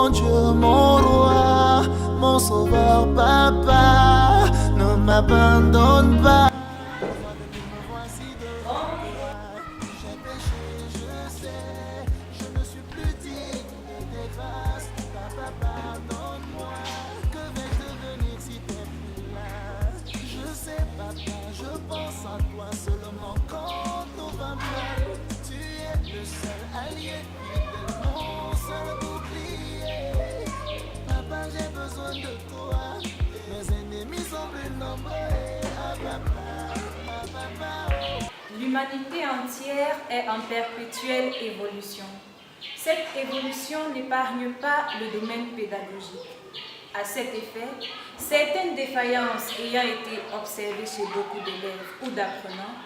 mon Dieu, mon roi, mon sauveur, papa, ne m'abandonne pas. Me voici devant toi. J'ai péché, je sais, je ne suis plus digne de tes grâces. Papa, pardonne-moi. Que vais-je devenir si t'es plus là? Je sais, papa, je pense à toi seulement quand tout va mal. Tu es le seul allié fidèle, mon seul bouclier. Papa, j'ai besoin de toi. Mes ennemis sont plus nombreux. Ah, papa, ah, papa. L'humanité entière est en perpétuelle évolution. Cette évolution n'épargne pas le domaine pédagogique. À cet effet, certaines défaillances ayant été observées chez beaucoup d'élèves ou d'apprenants,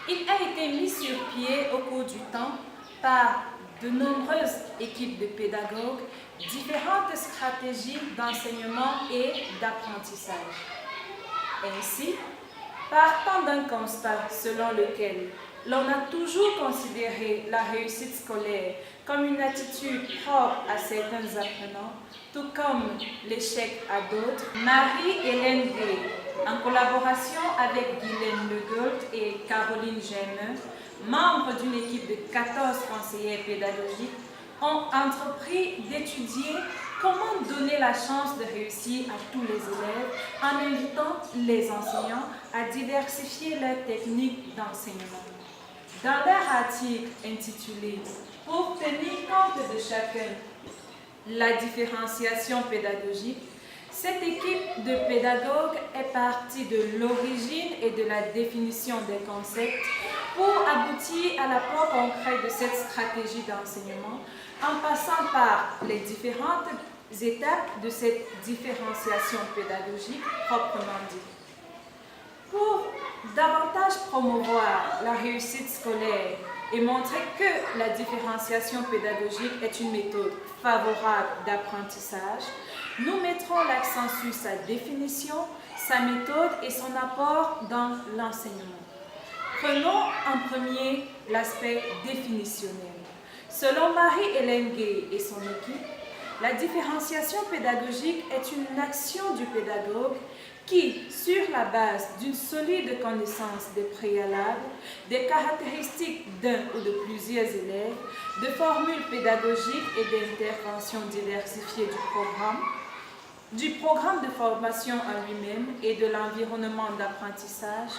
il a été mis sur pied au cours du temps par de nombreuses équipes de pédagogues différentes stratégies d'enseignement et d'apprentissage. Ainsi, partant d'un constat selon lequel l'on a toujours considéré la réussite scolaire comme une attitude propre à certains apprenants, tout comme l'échec à d'autres, Marie-Hélène Gay, en collaboration avec Guylaine Legault et Caroline Germain, membres d'une équipe de 14 conseillers pédagogiques, ont entrepris d'étudier comment donner la chance de réussir à tous les élèves en invitant les enseignants à diversifier leurs techniques d'enseignement. Dans leur article intitulé « Pour tenir compte de chacun, la différenciation pédagogique », cette équipe de pédagogues est partie de l'origine et de la définition des concepts pour aboutir à l'apport concret de cette stratégie d'enseignement en passant par les différentes étapes de cette différenciation pédagogique proprement dite. Pour davantage promouvoir la réussite scolaire et montrer que la différenciation pédagogique est une méthode favorable d'apprentissage, nous mettrons l'accent sur sa définition, sa méthode et son apport dans l'enseignement. Prenons en premier l'aspect définitionnel. Selon Marie-Hélène Gay et son équipe, la différenciation pédagogique est une action du pédagogue qui, sur la base d'une solide connaissance des préalables, des caractéristiques d'un ou de plusieurs élèves, de formules pédagogiques et d'interventions diversifiées du programme de formation en lui-même et de l'environnement d'apprentissage,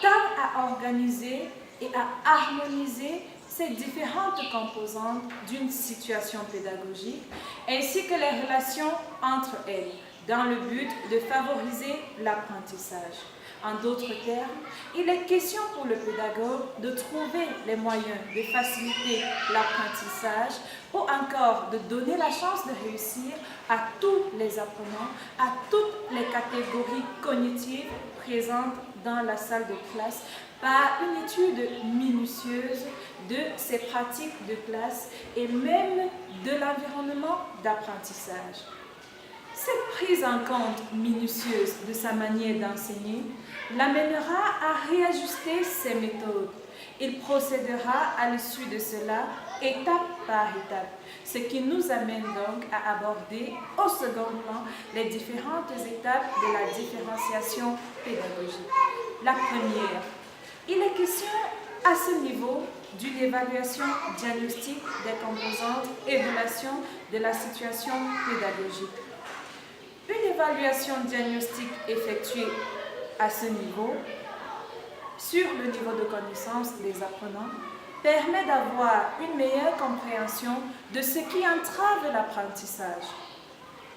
tend à organiser et à harmoniser ces différentes composantes d'une situation pédagogique, ainsi que les relations entre elles, dans le but de favoriser l'apprentissage. En d'autres termes, il est question pour le pédagogue de trouver les moyens de faciliter l'apprentissage ou encore de donner la chance de réussir à tous les apprenants, à toutes les catégories cognitives présentes dans la salle de classe par une étude minutieuse de ces pratiques de classe et même de l'environnement d'apprentissage. Cette prise en compte minutieuse de sa manière d'enseigner l'amènera à réajuster ses méthodes. Il procédera à l'issue de cela étape par étape, ce qui nous amène donc à aborder au second plan les différentes étapes de la différenciation pédagogique. La première, il est question à ce niveau d'une évaluation diagnostique des composantes et relations de la situation pédagogique. Une évaluation diagnostique effectuée à ce niveau, sur le niveau de connaissance des apprenants, permet d'avoir une meilleure compréhension de ce qui entrave l'apprentissage.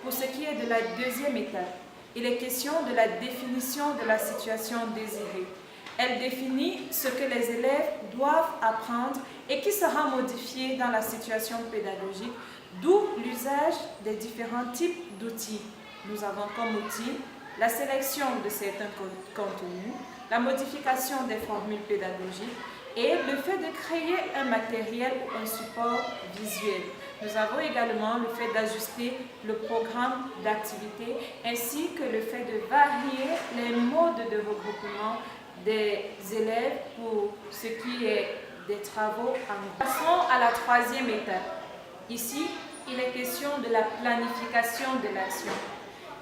Pour ce qui est de la deuxième étape, il est question de la définition de la situation désirée. Elle définit ce que les élèves doivent apprendre et qui sera modifié dans la situation pédagogique, d'où l'usage des différents types d'outils. Nous avons comme outil la sélection de certains contenus, la modification des formules pédagogiques et le fait de créer un matériel ou un support visuel. Nous avons également le fait d'ajuster le programme d'activité ainsi que le fait de varier les modes de regroupement des élèves pour ce qui est des travaux en groupe. Passons à la troisième étape. Ici, il est question de la planification de l'action.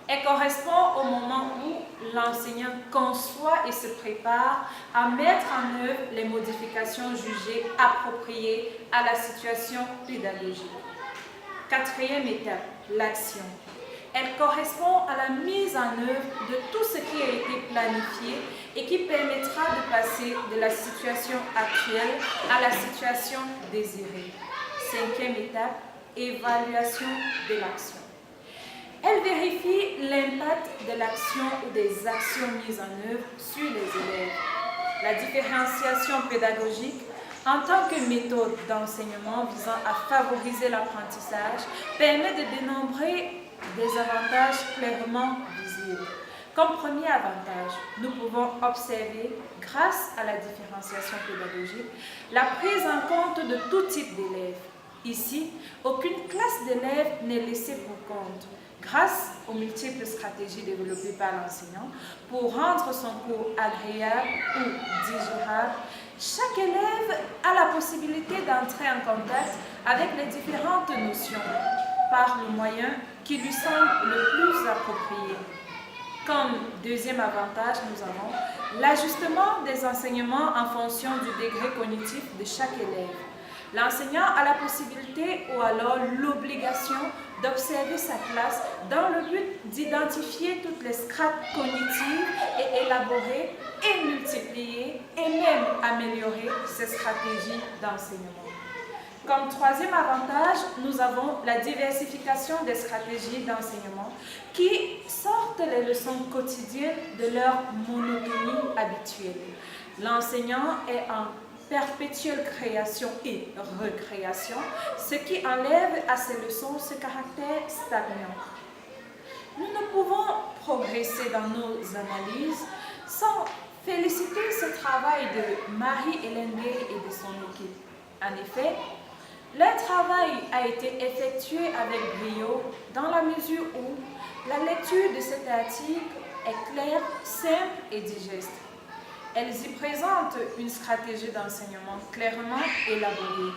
Elle correspond au moment où l'enseignant conçoit et se prépare à mettre en œuvre les modifications jugées appropriées à la situation pédagogique. Quatrième étape, l'action. Elle correspond à la mise en œuvre de tout ce qui a été planifié et qui permettra de passer de la situation actuelle à la situation désirée. Cinquième étape, évaluation de l'action. Elle vérifie l'impact de l'action ou des actions mises en œuvre sur les élèves. La différenciation pédagogique en tant que méthode d'enseignement visant à favoriser l'apprentissage permet de dénombrer des avantages clairement visibles. Comme premier avantage, nous pouvons observer, grâce à la différenciation pédagogique, la prise en compte de tout type d'élèves. Ici, aucune classe d'élèves n'est laissée pour compte. Grâce aux multiples stratégies développées par l'enseignant pour rendre son cours agréable ou digérable, chaque élève a la possibilité d'entrer en contact avec les différentes notions par le moyen qui lui semble le plus approprié. Comme deuxième avantage, nous avons l'ajustement des enseignements en fonction du degré cognitif de chaque élève. L'enseignant a la possibilité ou alors l'obligation d'observer sa classe dans le but d'identifier toutes les strates cognitives et élaborer et multiplier et même améliorer ces stratégies d'enseignement. Comme troisième avantage, nous avons la diversification des stratégies d'enseignement qui sortent les leçons quotidiennes de leur monotonie habituelle. L'enseignant est en perpétuelle création et recréation, ce qui enlève à ces leçons ce caractère stagnant. Nous ne pouvons progresser dans nos analyses sans féliciter ce travail de Marie-Hélène Gay et de son équipe. En effet, leur travail a été effectué avec brio dans la mesure où la lecture de cet article est claire, simple et digeste. Elles y présentent une stratégie d'enseignement clairement élaborée.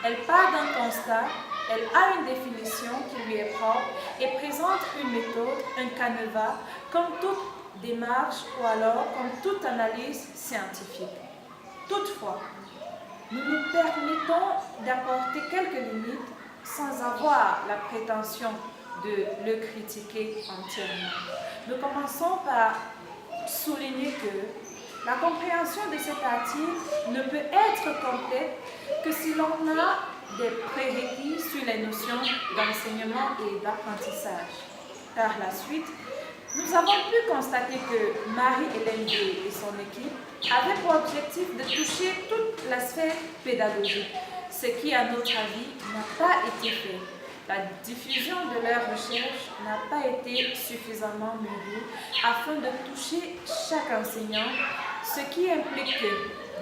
Elle part d'un constat, elle a une définition qui lui est propre et présente une méthode, un canevas, comme toute démarche ou alors comme toute analyse scientifique. Toutefois, nous nous permettons d'apporter quelques limites sans avoir la prétention de le critiquer entièrement. Nous commençons par souligner que la compréhension de cet article ne peut être complète que si l'on a des prérequis sur les notions d'enseignement et d'apprentissage. Par la suite, nous avons pu constater que Marie-Hélène Gay et son équipe avaient pour objectif de toucher toute la sphère pédagogique, ce qui, à notre avis, n'a pas été fait. La diffusion de leurs recherches n'a pas été suffisamment mûrie afin de toucher chaque enseignant, ce qui implique que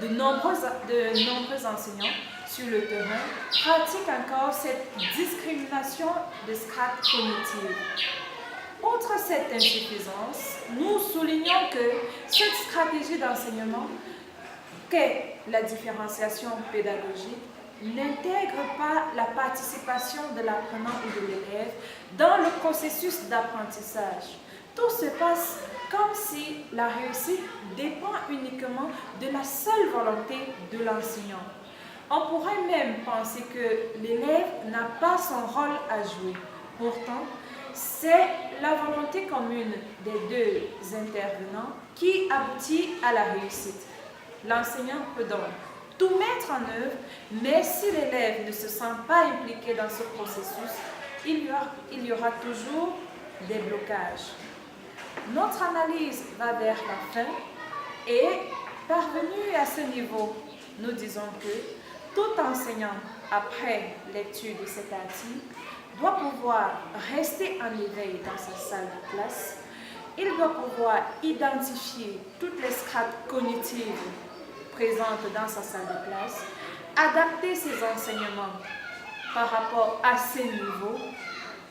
de nombreux enseignants sur le terrain pratiquent encore cette discrimination de strates cognitives. Outre cette insuffisance, nous soulignons que cette stratégie d'enseignement, qu'est la différenciation pédagogique, n'intègre pas la participation de l'apprenant ou de l'élève dans le processus d'apprentissage. Tout se passe comme si la réussite dépend uniquement de la seule volonté de l'enseignant. On pourrait même penser que l'élève n'a pas son rôle à jouer. Pourtant, c'est la volonté commune des deux intervenants qui aboutit à la réussite. L'enseignant peut donc tout mettre en œuvre, mais si l'élève ne se sent pas impliqué dans ce processus, il y aura toujours des blocages. Notre analyse va vers la fin et, parvenu à ce niveau, nous disons que tout enseignant, après lecture de cet article, doit pouvoir rester en éveil dans sa salle de classe. Il doit pouvoir identifier toutes les strates cognitives présentes dans sa salle de classe, adapter ses enseignements par rapport à ces niveaux,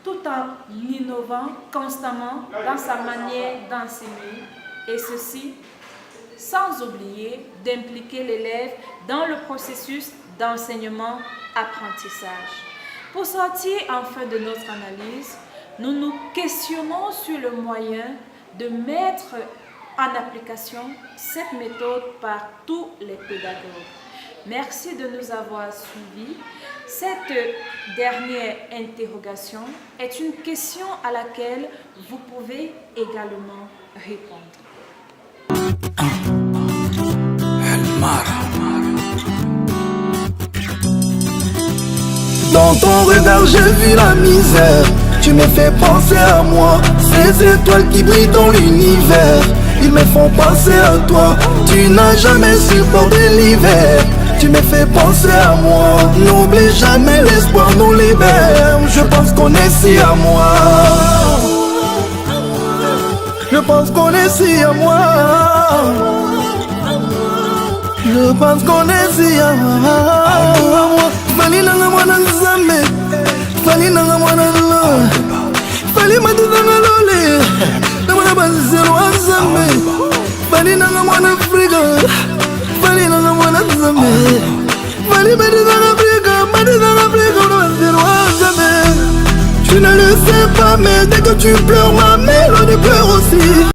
tout en innovant constamment dans sa manière d'enseigner, et ceci sans oublier d'impliquer l'élève dans le processus d'enseignement-apprentissage. Pour sortir enfin de notre analyse, nous nous questionnons sur le moyen de mettre en application cette méthode par tous les pédagogues. Merci de nous avoir suivis. Cette dernière interrogation est une question à laquelle vous pouvez également répondre. Dans ton regard j'ai vu la misère. Tu me fais penser à moi. Ces étoiles qui brillent dans l'univers, ils me font penser à toi. Tu n'as jamais supporté l'hiver. Tu me fais penser à moi. N'oublie jamais, l'espoir nous libère. Je pense qu'on est si à moi. Je pense qu'on est si à moi. Je pense qu'on est si à moi. Fali nanga mwana nzambe, fali nanga mwana lo, fali matuzanga lole, na mwana banzelo wa nzambe, fali nanga mwana Afrika, fali nanga mwana nzambe, fali matuzanga Afrika, matuzanga Afrika, na banzelo wa nzambe. Tu ne le sais pas mais dès que tu pleures ma mélodie pleure aussi.